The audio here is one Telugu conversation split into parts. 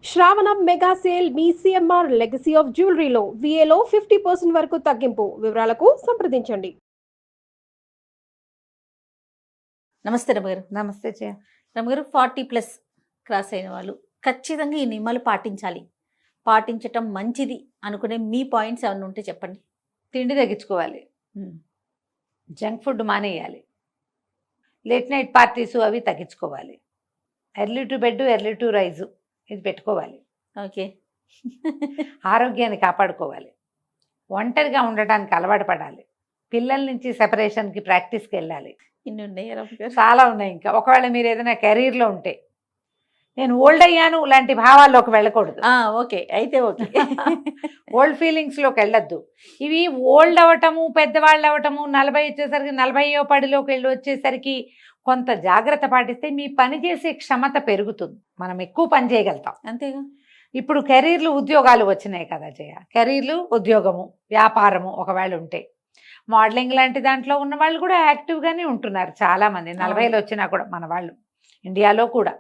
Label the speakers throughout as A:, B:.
A: శ్రావణం మెగా సేల్ మీ సిఎంఆర్ లెగసీ ఆఫ్ జ్యువెలరీలో విఏలో 50% వరకు తగ్గింపు. వివరాలకు సంప్రదించండి.
B: నమస్తే రమగారు.
C: నమస్తే జయ.
B: రమగారు, 40+ క్రాస్ అయిన వాళ్ళు ఖచ్చితంగా ఈ నియమాలు పాటించాలి, పాటించటం మంచిది అనుకునే మీ పాయింట్స్ ఏమైనా ఉంటే చెప్పండి.
C: తిండి తగ్గించుకోవాలి, జంక్ ఫుడ్ మానేయాలి, లేట్ నైట్ పార్టీసు అవి తగ్గించుకోవాలి, early to bed early to rise ఇది పెట్టుకోవాలి.
B: ఓకే.
C: ఆరోగ్యాన్ని కాపాడుకోవాలి, ఒంటరిగా ఉండటానికి అలవాటు పడాలి, పిల్లల నుంచి సెపరేషన్కి ప్రాక్టీస్కి వెళ్ళాలి.
B: ఇన్ని ఉన్నాయి రమగారు.
C: చాలా ఉన్నాయి. ఇంకా ఒకవేళ మీరు ఏదైనా కెరీర్లో ఉంటే నేను ఓల్డ్ అయ్యాను లాంటి భావాల్లోకి వెళ్ళకూడదు.
B: ఓకే, అయితే ఓకే.
C: ఓల్డ్ ఫీలింగ్స్లోకి వెళ్ళొద్దు. ఇవి ఓల్డ్ అవ్వటము, పెద్దవాళ్ళు అవ్వటము, 40 వచ్చేసరికి 40వ పడిలోకి వెళ్ళి వచ్చేసరికి కొంత జాగ్రత్త పాటిస్తే మీ పని చేసే క్షమత పెరుగుతుంది, మనం ఎక్కువ పని చేయగలుగుతాం.
B: అంతేగా.
C: ఇప్పుడు కెరీర్లు ఉద్యోగాలు వచ్చినాయి కదా జయ. కెరీర్లు, ఉద్యోగము, వ్యాపారము ఒకవేళ ఉంటే, మోడలింగ్ లాంటి దాంట్లో ఉన్న వాళ్ళు కూడా యాక్టివ్గానే ఉంటున్నారు చాలామంది. 40లో వచ్చినా కూడా మన వాళ్ళు ఇండియాలో కూడా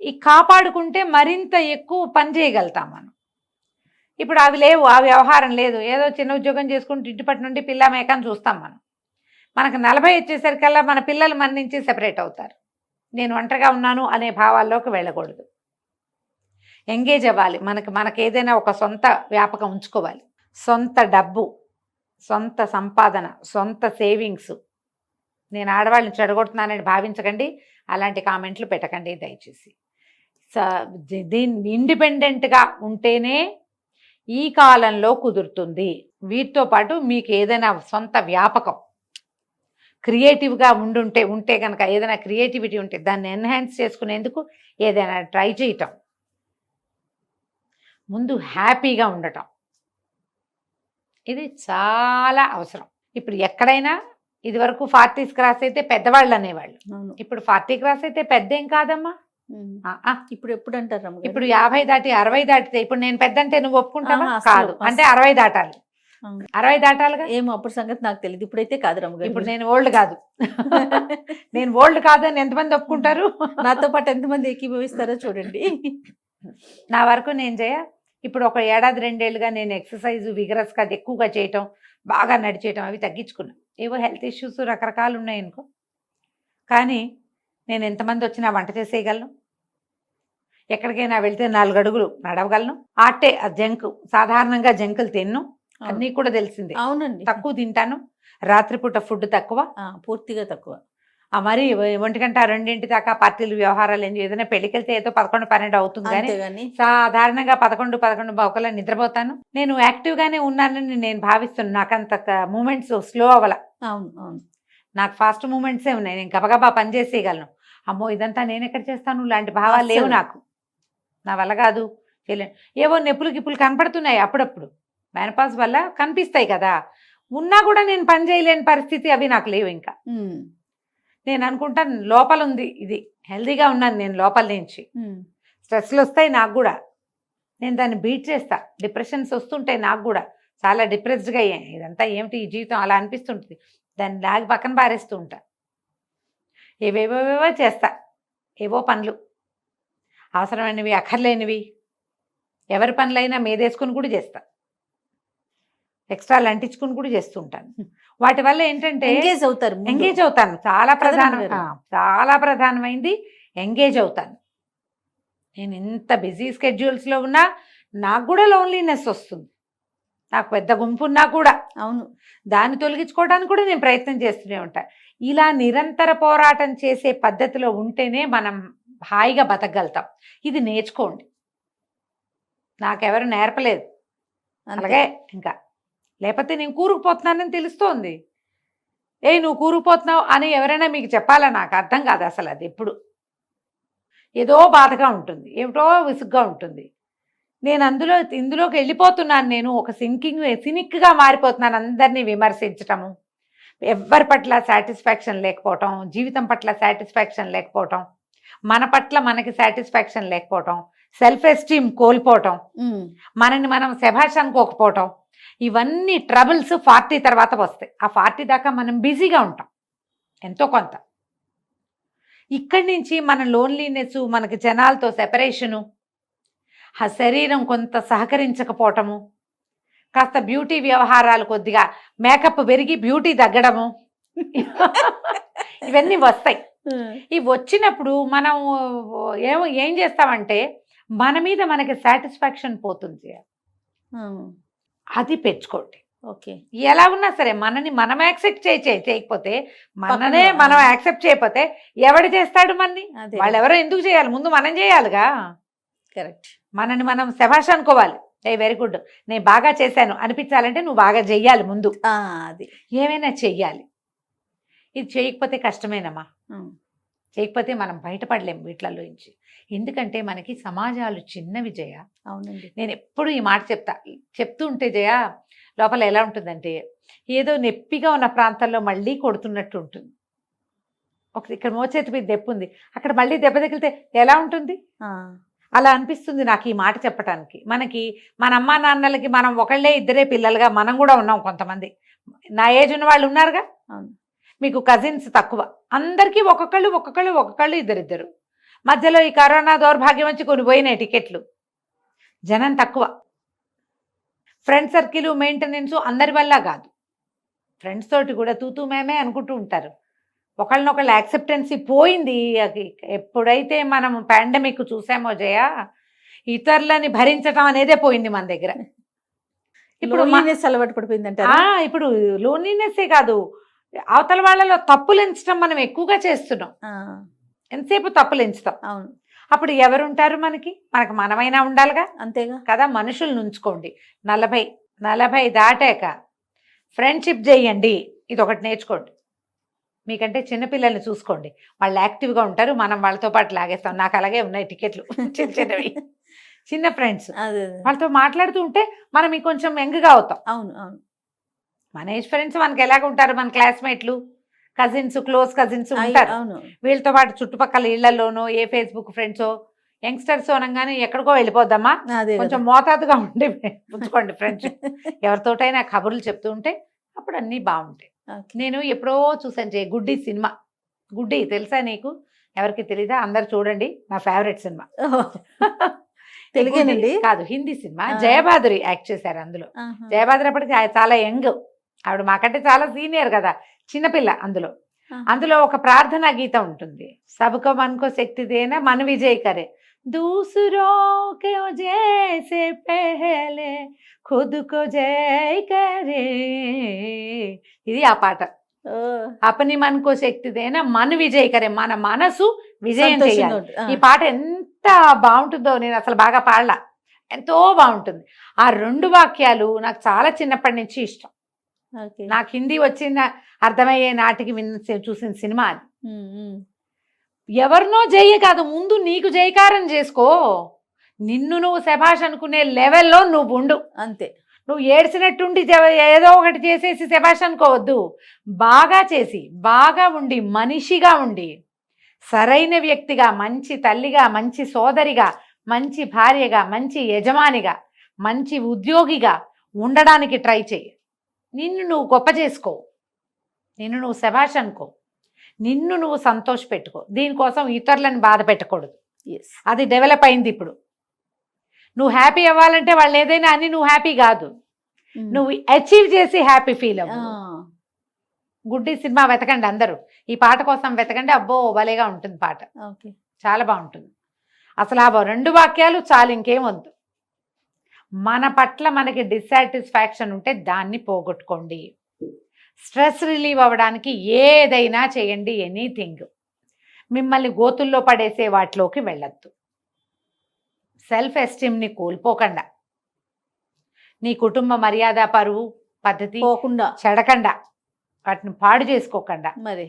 C: ఈ కాపాడుకుంటే మరింత ఎక్కువ పని చేయగలుగుతాం మనం. ఇప్పుడు అవి లేవు, ఆ వ్యవహారం లేదు, ఏదో చిన్న ఉద్యోగం చేసుకుంటూ ఇంటిపటి నుండి పిల్ల మేకని చూస్తాం మనం. మనకు 40 వచ్చేసరికల్లా మన పిల్లలు మన నుంచి సెపరేట్ అవుతారు. నేను ఒంటరిగా ఉన్నాను అనే భావాల్లోకి వెళ్ళకూడదు, ఎంగేజ్ అవ్వాలి. మనకు ఏదైనా ఒక సొంత వ్యాపకం ఉంచుకోవాలి, సొంత డబ్బు, సొంత సంపాదన, సొంత సేవింగ్స్. నేను ఆడవాళ్ళని చెడగొడుతున్నానని భావించకండి, అలాంటి కామెంట్లు పెట్టకండి దయచేసి. దీన్ని ఇండిపెండెంట్గా ఉంటేనే ఈ కాలంలో కుదురుతుంది. వీటితో పాటు మీకు ఏదైనా సొంత వ్యాపకం క్రియేటివ్గా ఉంటే కనుక, ఏదైనా క్రియేటివిటీ ఉంటే దాన్ని ఎన్హాన్స్ చేసుకునేందుకు ఏదైనా ట్రై చేయటం, ముందు హ్యాపీగా ఉండటం, ఇది చాలా అవసరం. ఇప్పుడు ఎక్కడైనా ఇదివరకు 40s క్రాస్ అయితే పెద్దవాళ్ళు అనేవాళ్ళు, ఇప్పుడు 40 క్రాస్ అయితే పెద్ద ఏం కాదమ్మా.
B: ఇప్పుడు ఎప్పుడు అంటారు రమగారు?
C: ఇప్పుడు 50 దాటి 60 దాటితే, ఇప్పుడు నేను పెద్ద అంటే నువ్వు ఒప్పుకుంటావా? కాదు, అంటే 60 దాటాలి. 60 దాటాలిగా.
B: ఏమో అప్పుడు సంగతి నాకు తెలియదు, ఇప్పుడైతే కాదు రమగారు.
C: ఇప్పుడు నేను ఓల్డ్ కాదు. నేను ఓల్డ్ కాదని ఎంతమంది ఒప్పుకుంటారు?
B: నాతో పాటు ఎంతమంది ఏకీభవిస్తారో చూడండి.
C: నా వరకు నేను ఇప్పుడు ఒక ఏడాది 2 ఏళ్ళుగా నేను ఎక్సర్సైజ్ విగరస్గా ఎక్కువగా చేయటం, బాగా నడిచేయటం అవి తగ్గించుకున్నాను. ఏవో హెల్త్ ఇష్యూస్ రకరకాలు ఉన్నాయనుకో, కానీ నేను ఎంతమంది వచ్చినా వంట చేసేయగలను, ఎక్కడికైనా వెళ్తే 4 అడుగులు నడవగలను. ఆటే జంక్, సాధారణంగా జంకులు తిన్ను, అన్నీ కూడా తెలిసిందే.
B: అవునండి,
C: తక్కువ తింటాను, రాత్రిపూట ఫుడ్ తక్కువ,
B: పూర్తిగా తక్కువ.
C: మరి 1 గంట 2 దాకా పార్టీలు వ్యవహారాలు ఏదైనా పెళ్ళికి వెళ్తే ఏదో 11, 12 అవుతుంది, కానీ సాధారణంగా 11, 11 నిద్రపోతాను. నేను యాక్టివ్గానే ఉన్నానని నేను భావిస్తున్నాను. నాకంత మూమెంట్స్ స్లో అవ్వాల.
B: అవును అవును,
C: నాకు ఫాస్ట్ మూమెంట్సే ఉన్నాయి, నేను గబగబా పని చేసేయగలను. అమ్మో ఇదంతా నేను ఎక్కడ చేస్తాను లాంటి భావాలు లేవు నాకు, నా వల్ల కాదు, చేయలేను. ఏవో నొప్పులు గిప్పులు కనపడుతున్నాయి అప్పుడప్పుడు, మెనపాజ్ వల్ల కనిపిస్తాయి కదా, ఉన్నా కూడా నేను పని చేయలేని పరిస్థితి, అవి నాకు లేవు. ఇంకా నేను అనుకుంటాను లోపల ఉంది ఇది, హెల్దీగా ఉన్నాను నేను లోపల నుంచి. స్ట్రెస్లు వస్తాయి నాకు కూడా, నేను దాన్ని బీట్ చేస్తా. డిప్రెషన్స్ వస్తుంటాయి నాకు కూడా, చాలా డిప్రెస్డ్గా అయ్యాను. ఇదంతా ఏమిటి ఈ జీవితం అలా అనిపిస్తుంటుంది, దాన్ని లాగి పక్కన పారేస్తూ ఉంటా. ఏవేవేవో చేస్తా, ఏవో పనులు, అవసరమైనవి అక్కర్లేనివి, ఎవరి పనులైనా మీదేసుకుని కూడా చేస్తా, ఎక్స్ట్రాలు అంటించుకుని కూడా చేస్తూ ఉంటాను. వాటి వల్ల ఏంటంటే ఎంగేజ్ అవుతాను. చాలా ప్రధానమైంది ఎంగేజ్ అవుతాను. నేను ఇంత బిజీ స్కెడ్యూల్స్లో ఉన్నా నాకు కూడా లోన్లీనెస్ వస్తుంది, నాకు పెద్ద గుంపు ఉన్నా కూడా. అవును, దాన్ని తొలగించుకోవడానికి కూడా నేను ప్రయత్నం చేస్తూనే ఉంటాను. ఇలా నిరంతర పోరాటం చేసే పద్ధతిలో ఉంటేనే మనం హాయిగా బతకగలుగుతాం. ఇది నేర్చుకోండి, నాకెవరు నేర్పలేదు. అలాగే ఇంకా లేకపోతే నేను కూరుకుపోతున్నానని తెలుస్తోంది. నువ్వు కూరుకుపోతున్నావు అని ఎవరైనా మీకు చెప్పాలా? నాకు అర్థం కాదు అసలు. అది ఎప్పుడు ఏదో బాధగా ఉంటుంది, ఏమిటో విసుగ్గా ఉంటుంది. నేను ఇందులోకి వెళ్ళిపోతున్నాను. నేను ఒక సినిక్గా మారిపోతున్నాను. అందరినీ విమర్శించటము, ఎవరి పట్ల సాటిస్ఫాక్షన్ లేకపోవటం, జీవితం పట్ల సాటిస్ఫాక్షన్ లేకపోవటం, మన పట్ల మనకి సాటిస్ఫాక్షన్ లేకపోవటం, సెల్ఫ్ ఎస్టీమ్ కోల్పోవటం, మనని మనం శభాష్ అనుకోకపోవటం, ఇవన్నీ ట్రబుల్స్ 40 తర్వాత వస్తాయి. ఆ 40 దాకా మనం బిజీగా ఉంటాం ఎంతో కొంత. ఇక్కడి నుంచి మన లోన్లీనెస్, మనకి జనాలతో సెపరేషను, ఆ శరీరం కొంత సహకరించకపోవటము, కాస్త బ్యూటీ వ్యవహారాలు కొద్దిగా మేకప్ పెరిగి బ్యూటీ తగ్గడము ఇవన్నీ వస్తాయి. ఇవి వచ్చినప్పుడు మనం ఏం చేస్తామంటే మన మీద మనకి సాటిస్ఫాక్షన్ పోతుంది. అది పెంచుకోండి.
B: ఓకే,
C: ఎలా ఉన్నా సరే మనని మనం యాక్సెప్ట్ చేయకపోతే, మననే మనం యాక్సెప్ట్ చేయకపోతే ఎవడు చేస్తాడు మనని? వాళ్ళు ఎవరో ఎందుకు చేయాలి? ముందు మనం చేయాలిగా.
B: కరెక్ట్.
C: మనని మనం శభాష్ అనుకోవాలి. వెరీ గుడ్, నేను బాగా చేశాను అనిపించాలంటే నువ్వు బాగా చెయ్యాలి ముందు.
B: అది
C: ఏమైనా చెయ్యాలి. ఇది చేయకపోతే కష్టమేనమ్మా. చేయకపోతే మనం బయటపడలేము వీటిలోంచి. ఎందుకంటే మనకి సమాజాలు చిన్నవి జయ.
B: అవునండి,
C: నేను ఎప్పుడు ఈ మాట చెప్తూ ఉంటే జయ లోపల ఎలా ఉంటుందంటే ఏదో నొప్పిగా ఉన్న ప్రాంతాల్లో మళ్ళీ కొడుతున్నట్టు ఉంటుంది. ఇక్కడ మోచేతి మీద దెబ్బ ఉంది, అక్కడ మళ్ళీ దెబ్బ తగిలితే ఎలా ఉంటుంది? అలా అనిపిస్తుంది నాకు ఈ మాట చెప్పడానికి. మనకి మన అమ్మా నాన్నలకి మనం ఒకళ్ళే ఇద్దరే పిల్లలుగా మనం కూడా ఉన్నాం. కొంతమంది నా ఏజ్ ఉన్న వాళ్ళు ఉన్నారుగా. మీకు కజిన్స్ తక్కువ, అందరికీ ఒక్కొక్కళ్ళు ఇద్దరిద్దరు. మధ్యలో ఈ కరోనా దౌర్భాగ్యం వచ్చి కొన్ని పోయినాయి టికెట్లు, జనం తక్కువ. ఫ్రెండ్ సర్కిల్ మెయింటెనెన్స్ అందరి వల్ల కాదు, ఫ్రెండ్స్ తోటి కూడా తూతూ మేమే అనుకుంటూ ఉంటారు. ఒకళ్ళనొకళ్ళు యాక్సెప్టెన్సీ పోయింది. ఎప్పుడైతే మనం పాండమిక్ చూసామో జయ, ఇతరులని భరించటం అనేదే పోయింది మన దగ్గర. ఇప్పుడు
B: అలవాటు పడిపోయిందంట.
C: ఇప్పుడు లోన్లీనెస్సే కాదు, అవతల వాళ్ళలో తప్పులు ఎంచడం మనం ఎక్కువగా చేస్తున్నాం. ఎంతసేపు తప్పులు ఎంచుతాం.
B: అవును.
C: అప్పుడు ఎవరుంటారు మనకి మనమైనా ఉండాలిగా.
B: అంతేగా కదా.
C: మనుషులు ఉంచుకోండి. 40 దాటాక ఫ్రెండ్షిప్ చేయండి. ఇది ఒకటి నేర్చుకోండి. మీకంటే చిన్నపిల్లల్ని చూసుకోండి, వాళ్ళు యాక్టివ్గా ఉంటారు. మనం వాళ్ళతో పాటు లాగేస్తాం. నాకు అలాగే ఉన్నాయి టికెట్లు, చిన్నవి చిన్న ఫ్రెండ్స్. వాళ్ళతో మాట్లాడుతూ ఉంటే మనం ఇంకొంచెం యంగ్గా అవుతాం.
B: అవును అవును.
C: మన ఏజ్ ఫ్రెండ్స్ మనకి ఎలాగ ఉంటారు? మన క్లాస్మేట్లు, కజిన్స్, క్లోజ్ కజిన్స్ ఉంటారు. వీళ్ళతో పాటు చుట్టుపక్కల ఇళ్లలోనో ఏ ఫేస్బుక్ ఫ్రెండ్సో యంగ్స్టర్స్ అనగానే ఎక్కడికో వెళ్ళిపోద్దమ్మా. కొంచెం మోతాదుగా ఉండి ఉంచుకోండి ఫ్రెండ్స్. ఎవరితోటైనా కబుర్లు చెప్తూ ఉంటే అప్పుడు అన్నీ బాగుంటాయి. నేను ఎప్పుడో చూసాను జయ గుడ్డి సినిమా. గుడ్డి తెలుసా నీకు? ఎవరికి తెలీదా? అందరు చూడండి, నా ఫేవరెట్ సినిమా.
B: తెలుగేనండి?
C: కాదు, హిందీ సినిమా. జయబాదురి యాక్ట్ చేశారు అందులో. జయబాదురి అప్పటికి చాలా యంగ్, ఆవిడ మాకంటే చాలా సీనియర్ కదా, చిన్నపిల్ల. అందులో ఒక ప్రార్థనా గీతం ఉంటుంది. సబ్కో మన్కో శక్తి దేనా మన విజయ్ కరే, దూసరో కే జైసే పెహలే ఖుద్ కో జై కరే. ఇది ఆ పాట. అపని మన్కో శక్తి దేనా మన విజయ్ కరే, మన మనసు విజయం చేయాలి. ఈ పాట ఎంత బాగుంటుందో, నేను అసలు బాగా పాడలా, ఎంతో బాగుంటుంది. ఆ 2 వాక్యాలు నాకు చాలా చిన్నప్పటి నుంచి ఇష్టం. నాకు హిందీ వచ్చిన అర్థమయ్యే నాటికి చూసిన సినిమా అది. ఎవరినో జయ కాదు, ముందు నీకు జయకారం చేసుకో. నిన్ను నువ్వు శభాష్ అనుకునే లెవెల్లో నువ్వు ఉండు.
B: అంతే.
C: నువ్వు ఏడ్చినట్టుండి ఏదో ఒకటి చేసేసి శభాష్ అనుకోవద్దు. బాగా చేసి, బాగా ఉండి, మనిషిగా ఉండి, సరైన వ్యక్తిగా, మంచి తల్లిగా, మంచి సోదరిగా, మంచి భార్యగా, మంచి యజమానిగా, మంచి ఉద్యోగిగా ఉండడానికి ట్రై చేయి. నిన్ను నువ్వు గొప్ప చేసుకో, నిన్ను నువ్వు శభాష్ అనుకో, నిన్ను నువ్వు సంతోష పెట్టుకో. దీనికోసం ఇతరులను బాధ పెట్టకూడదు. అది డెవలప్ అయింది ఇప్పుడు. నువ్వు హ్యాపీ అవ్వాలంటే వాళ్ళు ఏదైనా అని నువ్వు హ్యాపీ కాదు, నువ్వు అచీవ్ చేసి హ్యాపీ ఫీల్ అవ్వు. గుడ్డి సినిమా వెతకండి అందరూ, ఈ పాట కోసం వెతకండి. అబ్బో భలేగా ఉంటుంది పాట, చాలా బాగుంటుంది. అసలు ఆ 2 వాక్యాలు చాలు, ఇంకేం వద్దు. మన పట్ల మనకి డిస్సాటిస్ఫాక్షన్ ఉంటే దాన్ని పోగొట్టుకోండి. స్ట్రెస్ రిలీవ్ అవ్వడానికి ఏదైనా చేయండి, ఎనీథింగ్. మిమ్మల్ని గోతుల్లో పడేసే వాటిలోకి వెళ్ళొద్దు. సెల్ఫ్ ఎస్టీమ్ని కోల్పోకుండా, నీ కుటుంబ మర్యాద, పరువు, పద్ధతి
B: పోకుండా,
C: చెడకుండా, వాటిని పాడు చేసుకోకుండా,
B: మరి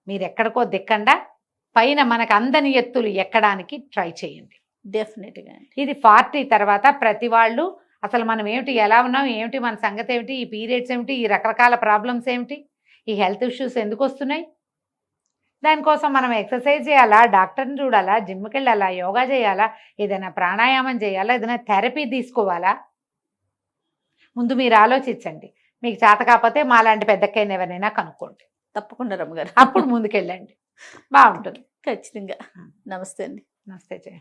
C: మీరు ఎక్కడికో దిక్కండా పైన మనకు అందని ఎత్తులు ఎక్కడానికి ట్రై చేయండి.
B: డెఫినెట్గా.
C: ఇది 40 తర్వాత ప్రతి వాళ్ళు అసలు మనం ఏమిటి, ఎలా ఉన్నాం, ఏమిటి మన సంగతి ఏమిటి, ఈ పీరియడ్స్ ఏమిటి, ఈ రకరకాల ప్రాబ్లమ్స్ ఏమిటి, ఈ హెల్త్ ఇష్యూస్ ఎందుకు వస్తున్నాయి, దానికోసం మనం ఎక్సర్సైజ్ చేయాలా, డాక్టర్ని చూడాలా, జిమ్కి వెళ్ళాలా, యోగా చేయాలా, ఏదైనా ప్రాణాయామం చేయాలా, ఏదైనా థెరపీ తీసుకోవాలా? ముందు మీరు ఆలోచించండి. మీకు చేత కాకపోతే మాలాంటి పెద్దక్కైన ఎవరైనా కనుక్కోండి.
B: తప్పకుండా రమ్మగారు,
C: అప్పుడు ముందుకెళ్ళండి, బాగుంటుంది.
B: ఖచ్చితంగా. నమస్తే అండి.
C: నమస్తే జయ.